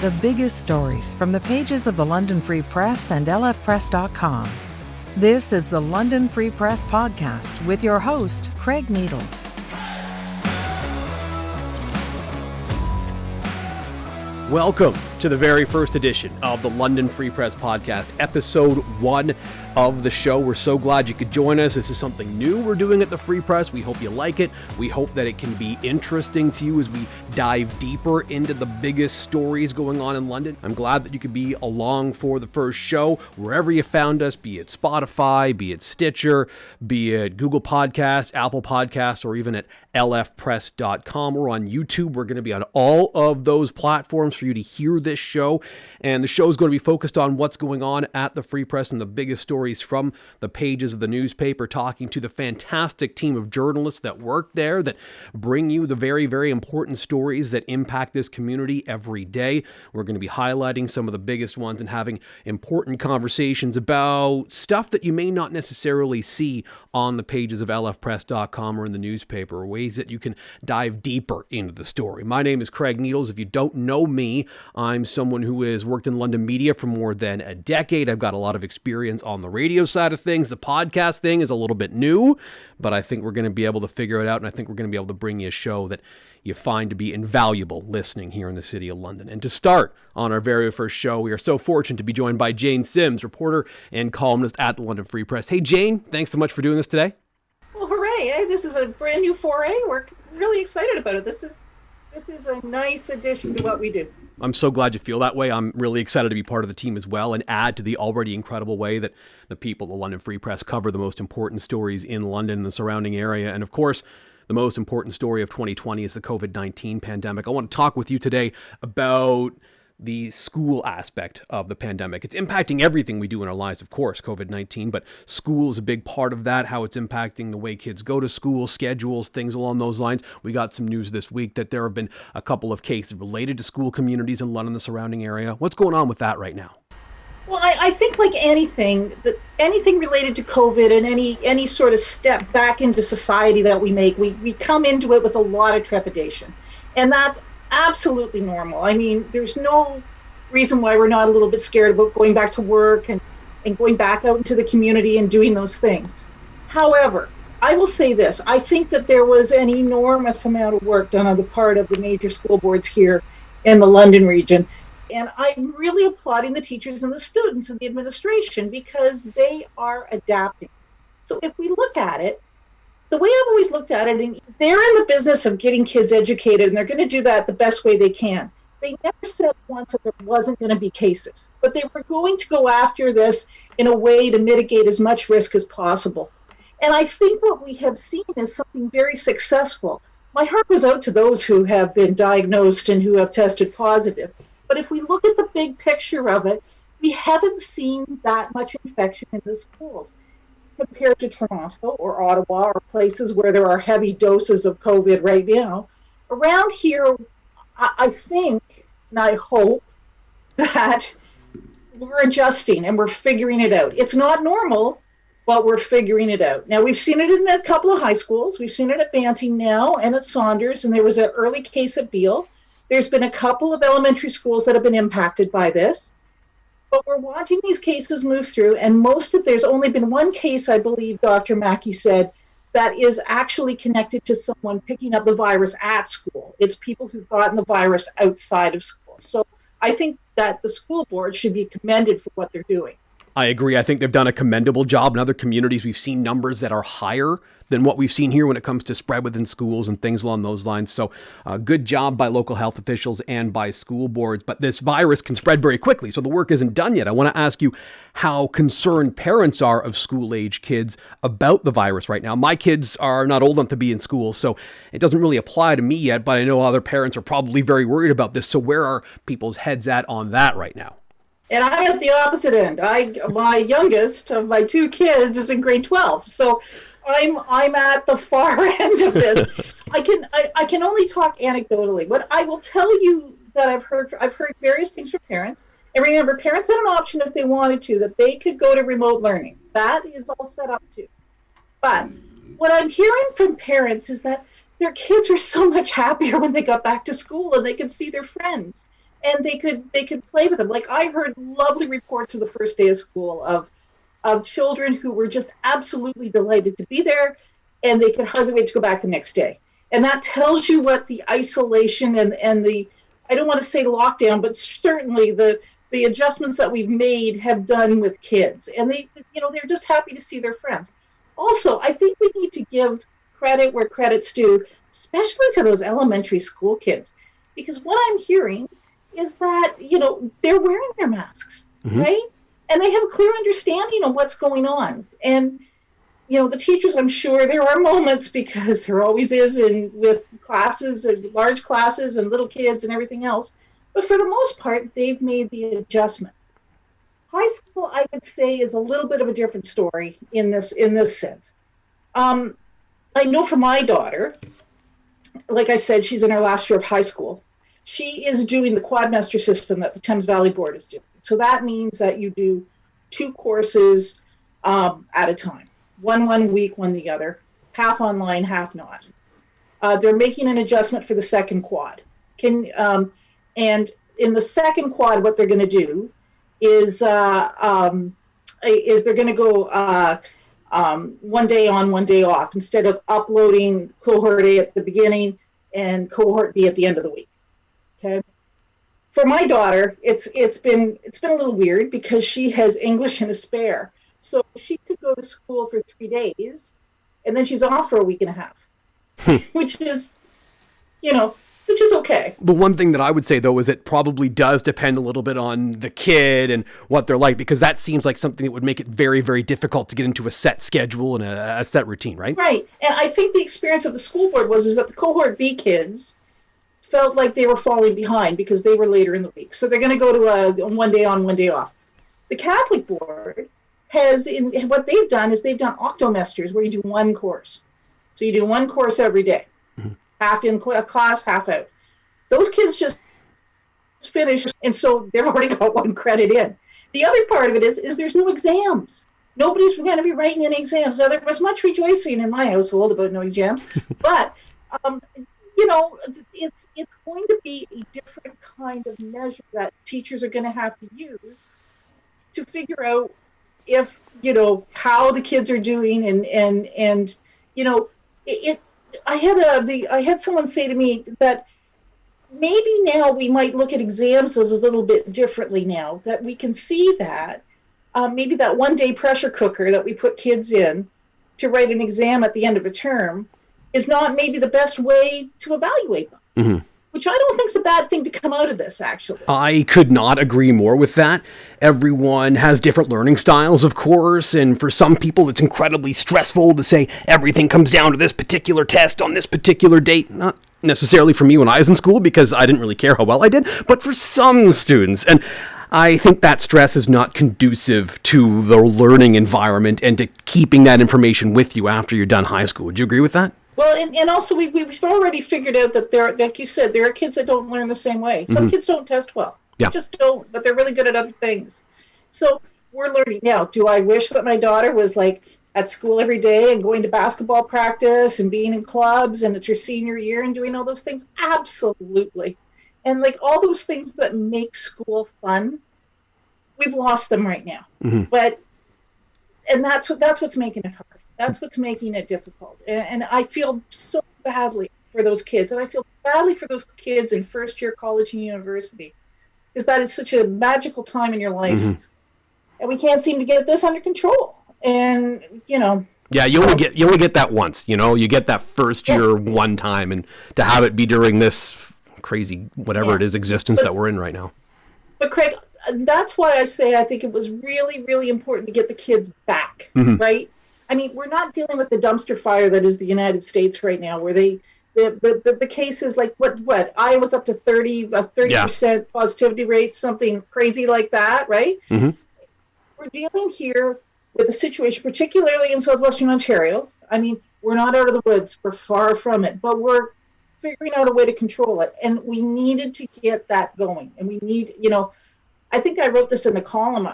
The biggest stories from the pages of the London Free Press and lfpress.com. This is the London Free Press podcast with your host, Craig Needles. Welcome to the very first edition of the London Free Press podcast, episode 1 of the show. We're so glad you could join us. This is something new we're doing at the Free Press. We hope you like it. We hope that it can be interesting to you as we dive deeper into the biggest stories going on in London. I'm glad that you could be along for the first show, wherever you found us, be it Spotify, be it Stitcher, be it Google Podcasts, Apple Podcasts, or even at lfpress.com. We're on YouTube. We're going to be on all of those platforms for you to hear this show. And the show is going to be focused on what's going on at the Free Press and the biggest stories from the pages of the newspaper, talking to the fantastic team of journalists that work there, that bring you the very, very important stories that impact this community every day. We're going to be highlighting some of the biggest ones and having important conversations about stuff that you may not necessarily see on the pages of lfpress.com or in the newspaper, or ways that you can dive deeper into the story. My name is Craig Needles. If you don't know me, I'm someone who has worked in London media for more than a decade. I've got a lot of experience on the radio side of things. The podcast thing is a little bit new, but I think we're going to be able to figure it out, and I think we're going to be able to bring you a show that you find to be invaluable listening here in the city of London. And to start on our very first show, we are so fortunate to be joined by Jane Sims, reporter and columnist at the London Free Press. Hey, Jane, thanks so much for doing this today. Well, hooray. Hey, this is a brand new foray. We're really excited about it. This is a nice addition to what we do. I'm so glad you feel that way. I'm really excited to be part of the team as well and add to the already incredible way that the people of the London Free Press cover the most important stories in London and the surrounding area. And of course, the most important story of 2020 is the Covid-19 pandemic. I want to talk with you today about the school aspect of the pandemic. It's impacting everything we do in our lives, of course, COVID-19, but school is a big part of that, how it's impacting the way kids go to school, schedules, things along those lines. We got some news this week that there have been a couple of cases related to school communities in London, the surrounding area. What's going on with that right now? Well, I think like anything related to COVID and any sort of step back into society that we make, we come into it with a lot of trepidation. And that's absolutely normal. I mean, there's no reason why we're not a little bit scared about going back to work and going back out into the community and doing those things. However, I will say this. I think that there was an enormous amount of work done on the part of the major school boards here in the London region. And I'm really applauding the teachers and the students and the administration because they are adapting. So if we look at it, the way I've always looked at it, and they're in the business of getting kids educated, and they're going to do that the best way they can. They never said once that there wasn't going to be cases, but they were going to go after this in a way to mitigate as much risk as possible. And I think what we have seen is something very successful. My heart goes out to those who have been diagnosed and who have tested positive. But if we look at the big picture of it, we haven't seen that much infection in the schools compared to Toronto or Ottawa or places where there are heavy doses of COVID right now. Around here, I think and I hope that we're adjusting and we're figuring it out. It's not normal, but we're figuring it out. Now, we've seen it in a couple of high schools. We've seen it at Banting now and at Saunders, and there was an early case at Beale. There's been a couple of elementary schools that have been impacted by this. But we're watching these cases move through, and there's only been one case, I believe Dr. Mackey said, that is actually connected to someone picking up the virus at school. It's people who've gotten the virus outside of school. So I think that the school board should be commended for what they're doing. I agree. I think they've done a commendable job. In other communities, we've seen numbers that are higher than what we've seen here when it comes to spread within schools and things along those lines. So good job by local health officials and by school boards. But this virus can spread very quickly, so the work isn't done yet. I want to ask you how concerned parents are of school-age kids about the virus right now. My kids are not old enough to be in school, so it doesn't really apply to me yet, but I know other parents are probably very worried about this. So where are people's heads at on that right now? And I'm at the opposite end. My youngest of my two kids is in grade 12. So I'm at the far end of this. I can only talk anecdotally, but I will tell you that I've heard various things from parents. And remember, parents had an option if they wanted to, that they could go to remote learning. That is all set up too. But what I'm hearing from parents is that their kids were so much happier when they got back to school and they could see their friends. and they could play with them. Like I heard lovely reports of the first day of school of children who were just absolutely delighted to be there, and they could hardly wait to go back the next day. And that tells you what the isolation and the, I don't want to say lockdown, but certainly the adjustments that we've made have done with kids. And they're just happy to see their friends. Also, I think we need to give credit where credit's due, especially to those elementary school kids, because what I'm hearing is that, they're wearing their masks, right? And they have a clear understanding of what's going on. And, the teachers, I'm sure there are moments, because there always is with classes, and large classes and little kids and everything else. But for the most part, they've made the adjustment. High school, I would say, is a little bit of a different story in this sense. I know for my daughter, like I said, she's in her last year of high school. She is doing the quadmester system that the Thames Valley Board is doing. So that means that you do 2 courses at a time. One week, one the other, half online, half not. They're making an adjustment for the second quad. And in the second quad, what they're going to do is they're going to go one day on, one day off, instead of uploading cohort A at the beginning and cohort B at the end of the week. Okay. For my daughter, it's been a little weird because she has English and a spare. So she could go to school for 3 days, and then she's off for a week and a half, which is okay. The one thing that I would say, though, is it probably does depend a little bit on the kid and what they're like, because that seems like something that would make it very, very difficult to get into a set schedule and a set routine, right? Right. And I think the experience of the school board is that the cohort B kids felt like they were falling behind because they were later in the week. So they're going to go to a 1 day on, 1 day off. The Catholic board what they've done is they've done octomesters where you do 1 course. So you do 1 course every day, half in class, half out. Those kids just finish, and so they've already got 1 credit in. The other part of it is there's no exams. Nobody's going to be writing any exams. Now, there was much rejoicing in my household about no exams, but it's going to be a different kind of measure that teachers are going to have to use to figure out if how the kids are doing and I had someone say to me that maybe now we might look at exams as a little bit differently now that we can see that maybe that 1 day pressure cooker that we put kids in to write an exam at the end of a term is not maybe the best way to evaluate them. Which I don't think is a bad thing to come out of this, actually. I could not agree more with that. Everyone has different learning styles, of course, and for some people it's incredibly stressful to say everything comes down to this particular test on this particular date. Not necessarily for me when I was in school, because I didn't really care how well I did, but for some students. And I think that stress is not conducive to the learning environment and to keeping that information with you after you're done high school. Would you agree with that? Well, and also we've already figured out that like you said, there are kids that don't learn the same way. Some kids don't test well. Yeah. They just don't, but they're really good at other things. So we're learning. Now, do I wish that my daughter was like at school every day and going to basketball practice and being in clubs and it's her senior year and doing all those things? Absolutely. And like all those things that make school fun, we've lost them right now. But that's what's making it hard. That's what's making it difficult. And I feel so badly for those kids. And I feel badly for those kids in first year college and university, because that is such a magical time in your life. And we can't seem to get this under control. And, Yeah, you only get that once, you get that first year one time, and to have it be during this crazy, whatever it is, existence that we're in right now. But Craig, that's why I say I think it was really, really important to get the kids back, right? I mean, we're not dealing with the dumpster fire that is the United States right now, where the cases like what Iowa's up to 30% positivity rate, something crazy like that, right? We're dealing here with a situation, particularly in southwestern Ontario. I mean, we're not out of the woods, we're far from it, but we're figuring out a way to control it, and we needed to get that going. And we need, I think I wrote this in the column,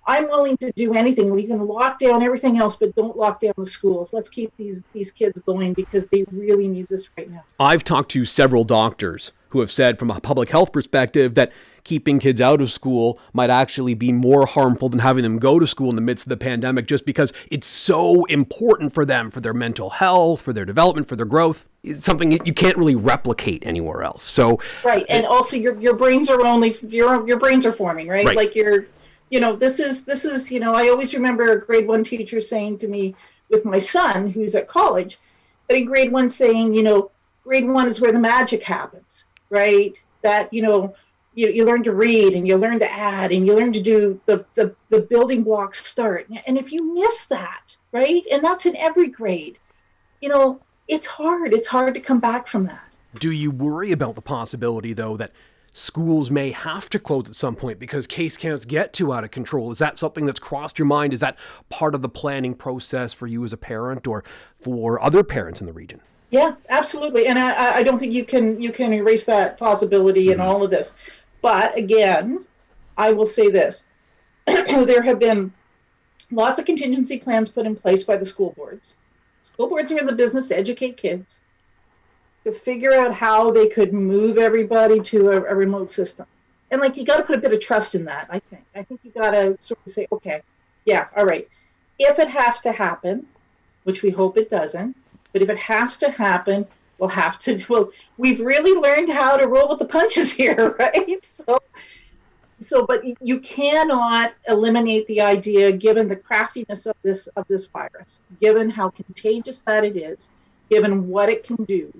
I'm willing to do anything. We can lock down everything else, but don't lock down the schools. Let's keep these kids going because they really need this right now. I've talked to several doctors who have said from a public health perspective that keeping kids out of school might actually be more harmful than having them go to school in the midst of the pandemic, just because it's so important for them, for their mental health, for their development, for their growth. It's something you can't really replicate anywhere else. So right, and also your brains are only your brains are forming, right? Like this is I always remember a grade 1 teacher saying to me with my son who's at college, but in grade 1 saying, grade 1 is where the magic happens, right? That you learn to read and you learn to add and you learn to do the building blocks start. And if you miss that, right, and that's in every grade, it's hard. It's hard to come back from that. Do you worry about the possibility, though, that schools may have to close at some point because case counts get too out of control? Is that something that's crossed your mind? Is that part of the planning process for you as a parent or for other parents in the region? Yeah, absolutely. And I don't think you can erase that possibility in all of this. But again, I will say this. There have been lots of contingency plans put in place by the school boards. School boards are in the business to educate kids, to figure out how they could move everybody to a remote system. And you got to put a bit of trust in that, I think. I think you got to sort of say, okay, yeah, all right. If it has to happen, which we hope it doesn't, but if it has to happen, we've really learned how to roll with the punches here, right? But you cannot eliminate the idea, given the craftiness of this virus, given how contagious that it is, given what it can do.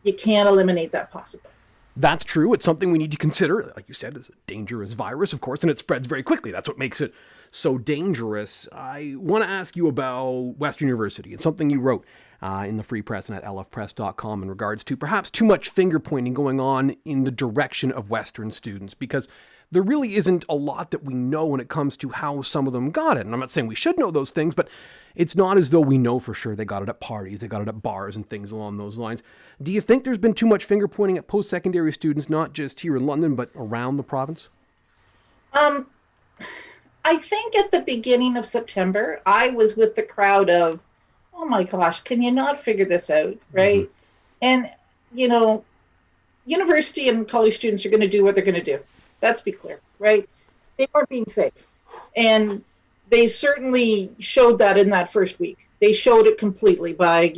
You can't eliminate that possibility. That's true. It's something we need to consider. Like you said, it's a dangerous virus, of course, and it spreads very quickly. That's what makes it so dangerous. I want to ask you about Western University and something you wrote in the Free Press and at lfpress.com in regards to perhaps too much finger pointing going on in the direction of Western students, because there really isn't a lot that we know when it comes to how some of them got it. And I'm not saying we should know those things, but it's not as though we know for sure they got it at parties, they got it at bars and things along those lines. Do you think there's been too much finger pointing at post-secondary students, not just here in London, but around the province? I think at the beginning of September, I was with the crowd of, oh my gosh, can you not figure this out, right? Mm-hmm. And, university and college students are going to do what they're going to do. Let's be clear, right? They weren't being safe. And they certainly showed that in that first week. They showed it completely by,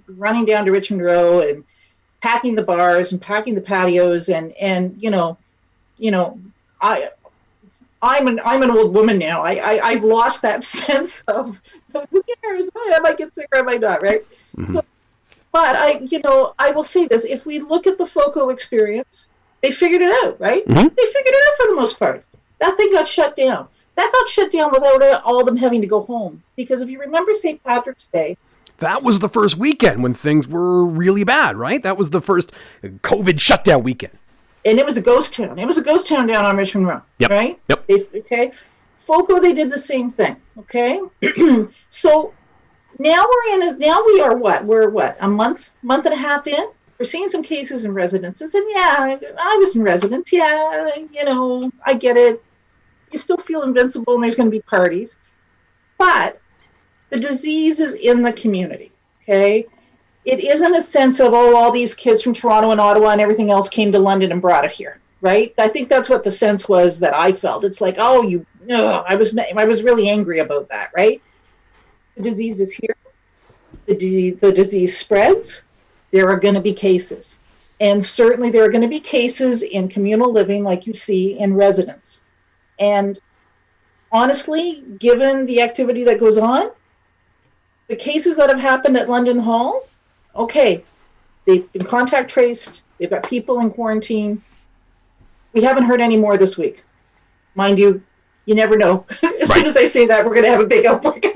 running down to Richmond Row and packing the bars and packing the patios and I'm an old woman now. I've lost that sense of who cares? I might get sick or I might not, right? Mm-hmm. So, but I will say this: if we look at the FOCO experience, they figured it out, right? Mm-hmm. They figured it out for the most part. That thing got shut down. That got shut down without all of them having to go home. Because if you remember St. Patrick's Day, that was the first weekend when things were really bad, right? That was the first COVID shutdown weekend. And it was a ghost town. It was a ghost town down on Richmond Row, right? Yep. Okay. FOCO, they did the same thing, okay? So now we are what? We're what? A month and a half in? We're seeing some cases in residences. And yeah, I was in residence. Yeah, I get it. You still feel invincible and there's going to be parties. But the disease is in the community, okay? It isn't a sense of, all these kids from Toronto and Ottawa and everything else came to London and brought it here, right? I think that's what the sense was that I felt. It's like, I was really angry about that, right? The disease is here. The disease spreads. There are going to be cases. And certainly there are going to be cases in communal living like you see in residence. And honestly, given the activity that goes on, the cases that have happened at London Hall, okay, they've been contact traced. They've got people in quarantine. We haven't heard any more this week. Mind you, you never know. As soon as I say that, we're going to have a big outbreak.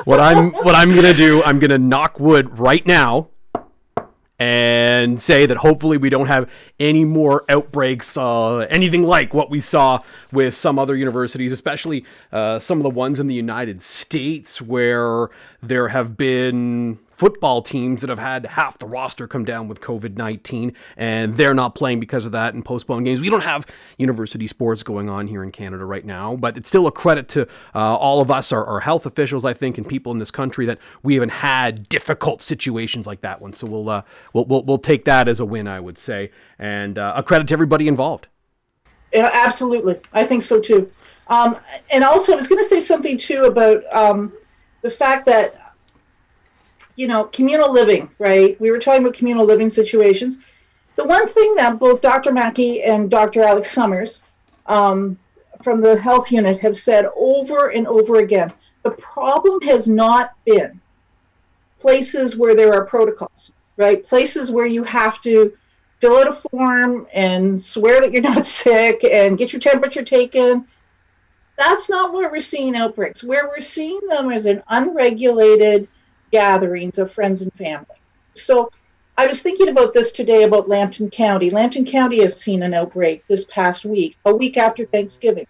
What I'm going to do, I'm going to knock wood right now and say that hopefully we don't have any more outbreaks, anything like what we saw with some other universities, especially some of the ones in the United States where there have been football teams that have had half the roster come down with COVID-19, and they're not playing because of that and postponed games. We don't have university sports going on here in Canada right now, but it's still a credit to all of us, our health officials, I think, and people in this country that we haven't had difficult situations like that one. So we'll take that as a win, I would say, and a credit to everybody involved. Yeah, absolutely. I think so too. And also, I was going to say something too about the fact that, communal living, right? We were talking about communal living situations. The one thing that both Dr. Mackey and Dr. Alex Summers from the health unit have said over and over again, the problem has not been places where there are protocols, right? Places where you have to fill out a form and swear that you're not sick and get your temperature taken. That's not where we're seeing outbreaks. Where we're seeing them is in unregulated gatherings of friends and family. So I was thinking about this today about Lambton County. Lambton County has seen an outbreak this past week, a week after Thanksgiving.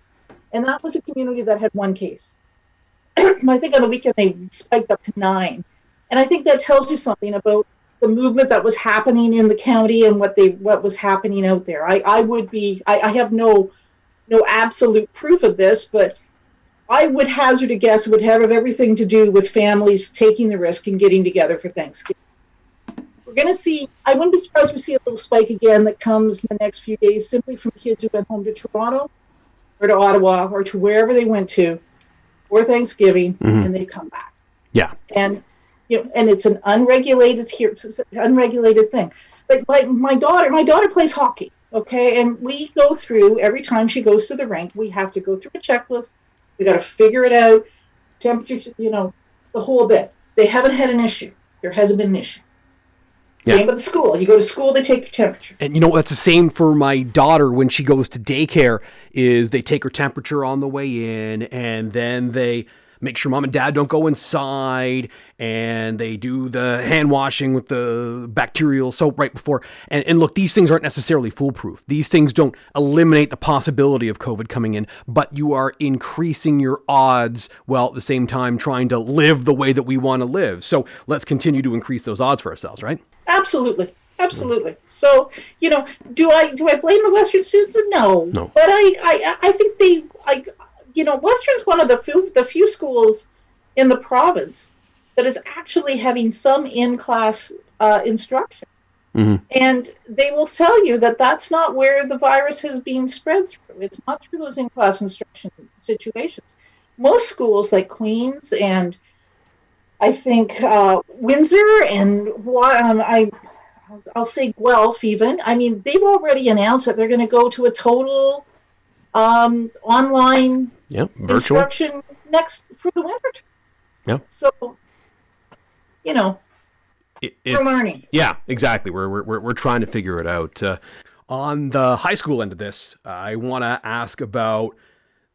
And that was a community that had one case. I think on the weekend they spiked up to 9. And I think that tells you something about the movement that was happening in the county and what was happening out there. I have no absolute proof of this, but I would hazard a guess it would have everything to do with families taking the risk and getting together for Thanksgiving. We're going to see, I wouldn't be surprised if we see a little spike again that comes in the next few days simply from kids who went home to Toronto or to Ottawa or to wherever they went to for Thanksgiving, and they come back. Yeah. And and it's an unregulated thing. Like my daughter plays hockey, okay? And we go through, every time she goes to the rink, we have to go through a checklist. We got to figure it out, temperature, the whole bit. They haven't had an issue. There hasn't been an issue. Same with the school. You go to school, they take your temperature. And that's the same for my daughter when she goes to daycare, is they take her temperature on the way in, and then they make sure mom and dad don't go inside, and they do the hand washing with the bacterial soap right before. And look, these things aren't necessarily foolproof. These things don't eliminate the possibility of COVID coming in, but you are increasing your odds while at the same time trying to live the way that we want to live. So let's continue to increase those odds for ourselves, right? Absolutely. So, do I blame the Western students? No. But I think Western's one of the few schools in the province that is actually having some in-class instruction. And they will tell you that that's not where the virus has been spread through. It's not through those in-class instruction situations. Most schools like Queen's and I think Windsor and I'll say Guelph even. I mean, they've already announced that they're going to go to a total online virtual instruction next for the winter. Yeah. So, we're learning. Yeah, exactly. We're trying to figure it out. On the high school end of this, I want to ask about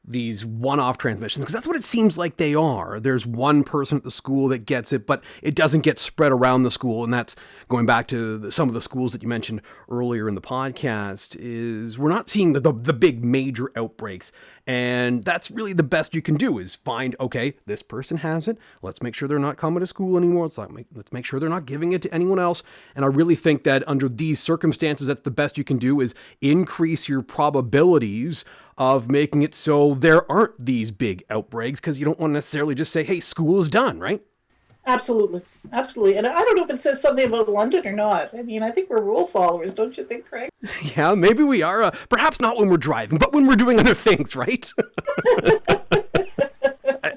these one-off transmissions, because that's what it seems like they are. There's one person at the school that gets it, but it doesn't get spread around the school. And that's going back to some of the schools that you mentioned earlier in the podcast, is we're not seeing the big major outbreaks. And that's really the best you can do, is find, okay, this person has it. Let's make sure they're not coming to school anymore. Let's make sure they're not giving it to anyone else. And I really think that under these circumstances, that's the best you can do, is increase your probabilities of making it so there aren't these big outbreaks, because you don't want to necessarily just say, hey, school is done, right? Absolutely. And I don't know if it says something about London or not. I mean, I think we're rule followers, don't you think, Craig? Yeah, maybe we are. Perhaps not when we're driving, but when we're doing other things, right?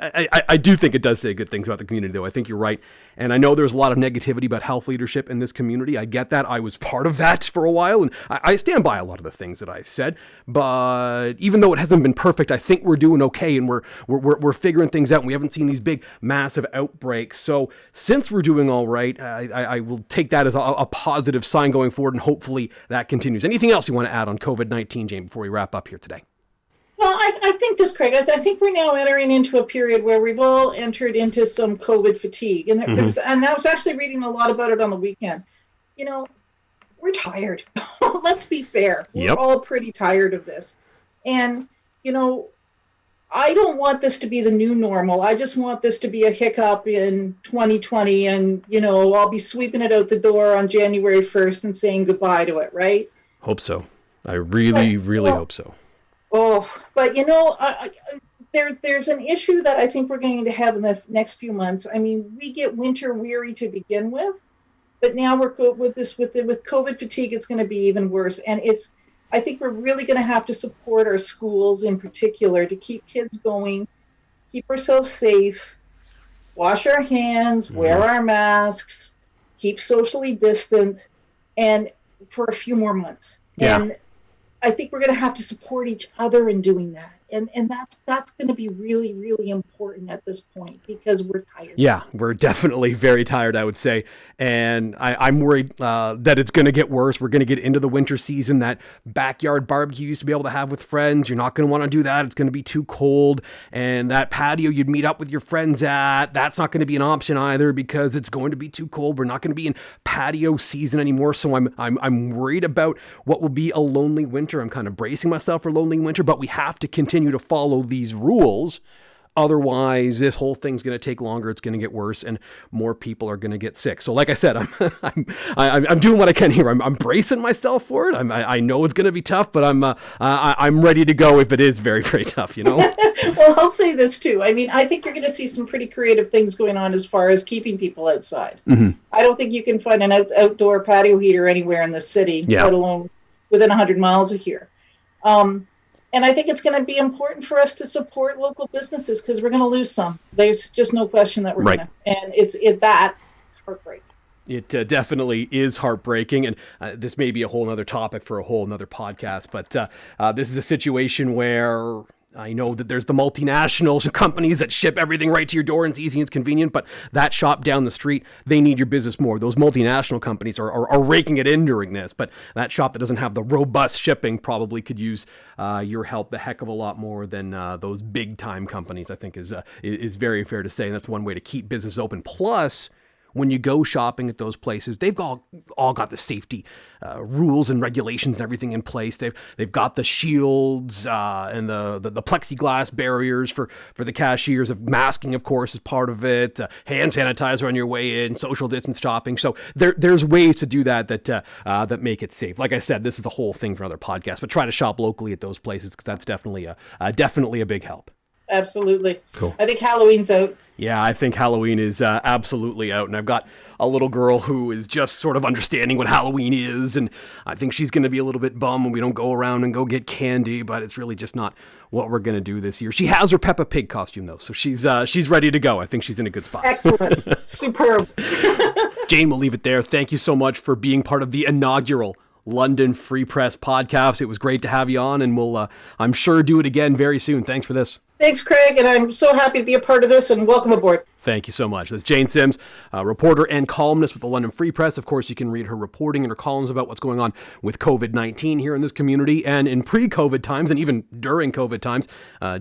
I do think it does say good things about the community, though. I think you're right. And I know there's a lot of negativity about health leadership in this community. I get that. I was part of that for a while, and I stand by a lot of the things that I've said. But even though it hasn't been perfect, I think we're doing okay, and we're figuring things out, and we haven't seen these big, massive outbreaks. So since we're doing all right, I will take that as a positive sign going forward, and hopefully that continues. Anything else you want to add on COVID-19, Jane, before we wrap up here today? Well, I think this, Craig, I think we're now entering into a period where we've all entered into some COVID fatigue. And and I was actually reading a lot about it on the weekend. We're tired. Let's be fair. We're all pretty tired of this. And, I don't want this to be the new normal. I just want this to be a hiccup in 2020, and I'll be sweeping it out the door on January 1st and saying goodbye to it, right? Hope so. I really hope so. But there's an issue that I think we're going to have in the next few months. I mean, we get winter weary to begin with, but now with COVID fatigue, it's going to be even worse. And I think we're really going to have to support our schools in particular to keep kids going, keep ourselves safe, wash our hands, wear our masks, keep socially distant, and for a few more months. Yeah. And I think we're going to have to support each other in doing that. And that's going to be really, really important at this point because we're tired. Yeah, we're definitely very tired, I would say. And I'm worried that it's going to get worse. We're going to get into the winter season. That backyard barbecue you used to be able to have with friends, you're not going to want to do that. It's going to be too cold. And that patio you'd meet up with your friends at, that's not going to be an option either because it's going to be too cold. We're not going to be in patio season anymore. So I'm worried about what will be a lonely winter. I'm kind of bracing myself for lonely winter, but we have to continue to follow these rules. Otherwise, this whole thing's going to take longer. It's going to get worse, and more people are going to get sick. So, like I said, I'm doing what I can here. I'm bracing myself for it. I know it's going to be tough, but I'm ready to go if it is very, very tough. Well, I'll say this too. I mean, I think you're going to see some pretty creative things going on as far as keeping people outside. Mm-hmm. I don't think you can find an outdoor patio heater anywhere in the city, let alone within 100 miles of here. And I think it's going to be important for us to support local businesses because we're going to lose some. There's just no question that we're going to. And that's heartbreaking. It definitely is heartbreaking. And this may be a whole nother topic for a whole nother podcast. But this is a situation where I know that there's the multinational companies that ship everything right to your door and it's easy and it's convenient, but that shop down the street, they need your business more. Those multinational companies are raking it in during this, but that shop that doesn't have the robust shipping probably could use your help a heck of a lot more than those big time companies, I think is very fair to say. And that's one way to keep business open. Plus, when you go shopping at those places, they've all got the safety rules and regulations and everything in place. They've got the shields and the plexiglass barriers for the cashiers. Of masking, of course, is part of it. Hand sanitizer on your way in. Social distance shopping. So there's ways to do that make it safe. Like I said, this is a whole thing for another podcast. But try to shop locally at those places because that's definitely a big help. Absolutely. Cool. I think Halloween's out. Yeah, I think Halloween is absolutely out. And I've got a little girl who is just sort of understanding what Halloween is. And I think she's going to be a little bit bummed when we don't go around and go get candy. But it's really just not what we're going to do this year. She has her Peppa Pig costume, though. So she's ready to go. I think she's in a good spot. Excellent. Superb. Jane, we'll leave it there. Thank you so much for being part of the inaugural London Free Press podcast. It was great to have you on. And we'll, I'm sure, do it again very soon. Thanks for this. Thanks, Craig, and I'm so happy to be a part of this, and welcome aboard. Thank you so much. That's Jane Sims, reporter and columnist with the London Free Press. Of course, you can read her reporting and her columns about what's going on with COVID-19 here in this community. And in pre-COVID times, and even during COVID times,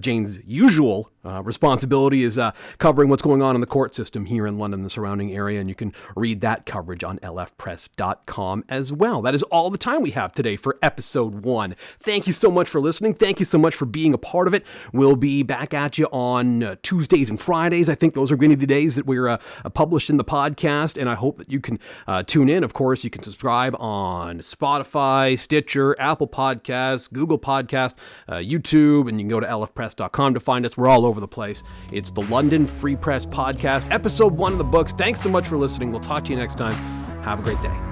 Jane's usual responsibility is covering what's going on in the court system here in London and the surrounding area. And you can read that coverage on lfpress.com as well. That is all the time we have today for episode 1. Thank you so much for listening. Thank you so much for being a part of it. We'll be back at you on Tuesdays and Fridays. I think those are going to be the days that we're published in the podcast, and I hope that you can tune in. Of course, you can subscribe on Spotify, Stitcher, Apple Podcasts, Google Podcasts, YouTube, and you can go to lfpress.com to find us. We're all over the place. It's the London Free Press Podcast, episode 1 of the books. Thanks so much for listening. We'll talk to you next time. Have a great day.